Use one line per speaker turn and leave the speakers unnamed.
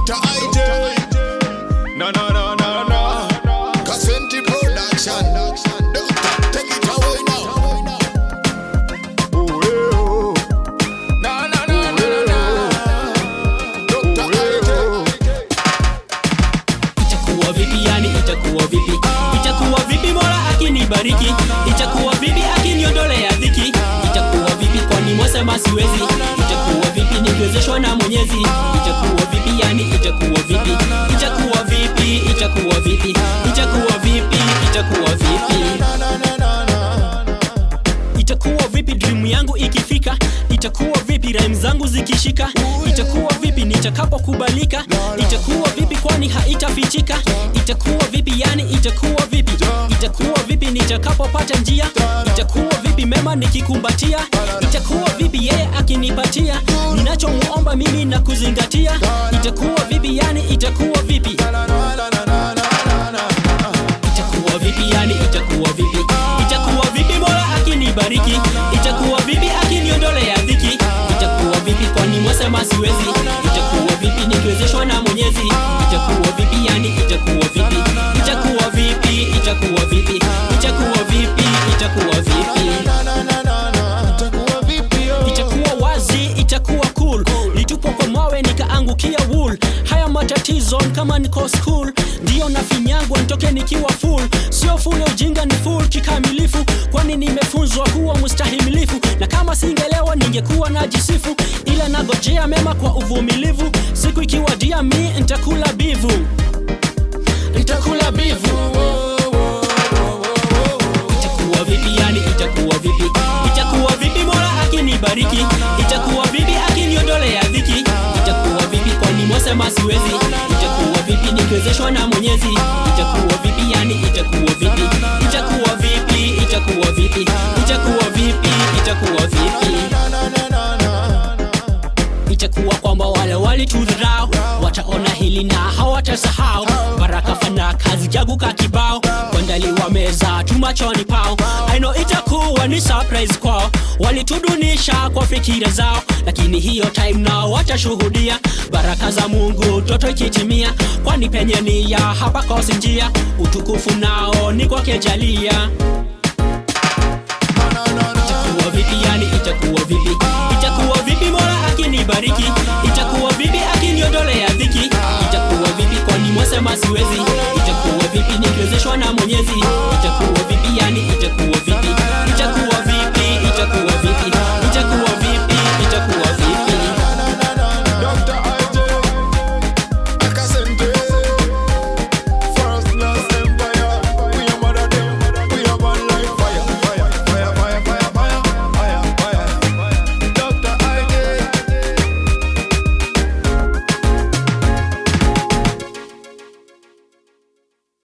Dr. IJ. No, no, no, no, no. Kasenti Production. Doctor, take it away now. Oh, oh. No, no, no, no, no. Dr. IJ.
Itakuwa vipi yani, itakuwa vipi? Itakuwa vipi Mola akinibariki? Itakuwa vipi akiniondolea dhiki? Itakuwa vipi kwani mwasema siwezi? Itakuwa vipi nikiwezeshwa na Mwenyezi? Itakuwa vipi yani, itakuwa vipi? Itakuwa vipi? Itakuwa vipi? Itakuwa vipi? Itakuwa vipi? Itakuwa vipi dream yangu ikifika? Itakuwa vipi rhyme zangu zikishika? Itakuwa vipi nitakapokubalika? Itakuwa vipi kwani haitafichika? Itakuwa vipi yani, itakuwa vipi? Itakuwa vipi nitakapopata njia? Itakuwa vipi mema nikikumbatia? Itakuwa vipi yeye akinipatia ninachomuomba mimi na kuzingatia? Itakuwa vipi yani, itakuwa vipi? Itakuwa vipi yani, itakuwa vipi? Itakuwa vipi Mola akinibariki? Itakuwa vipi akiniondolea dhiki? Itakuwa vipi kwani mwasema siwezi? Itakuwa vipi nikiwezeshwa na Mwenyezi? Itakuwa vipi yani, itakuwa vipi? Itakuwa vipi? Itakuwa vipi? Itakuwa vipi? Itakuwa vipi? Itakuwa wazi, itakuwa cool. Nitupo kwa mawe nikaangukia wool. Haya matatizo kama niko school, ndio nafinyangwa nitoke nikiwa full. Sio full ya ujinga, ni full kikamilifu, kwani nimefunzwa kuwa mustahimilifu. Na kama singelewa ningekuwa najisifu, ila nagojea mema kwa uvumilivu. Siku ikiwadia mi nitakula bivu, nitakula bivu. Itakuwa vipi yani, itakuwa vipi? Itakuwa vipi Mola akinibariki? Itakuwa vipi akiniondolea dhiki? Itakuwa vipi kwani mwasema siwezi? Itakuwa vipi nikiwezeshwa na Mwenyezi? Itakuwa vipi yani, itakuwa vipi? Itakuwa vipi? Itakuwa vipi? Itakuwa vipi? Itakuwa vipi? Itakuwa kwamba wale walitudharau wataona hili na hawatasahau. Baraka fanya kazi jaguka kibao, kuandaliwa meza tu machoni pao. I know itakuwa ni surprise kwao, walitudunisha kwa fikira zao, lakini hiyo time nao watashuhudia baraka za Mungu toto ikitimia. Kwani penye nia hapa kosi njia, utukufu nao ni kwake jalia. Itakuwa vipi yani, itakuwa vipi? Itakuwa vipi Mola akinibariki? Itakuwa vipi akiniondolea dhiki? Itakuwa vipi kwani mwasema siwezi? Itakuwa vipi nikiwezeshwa na Mwenyezi? Itakuwa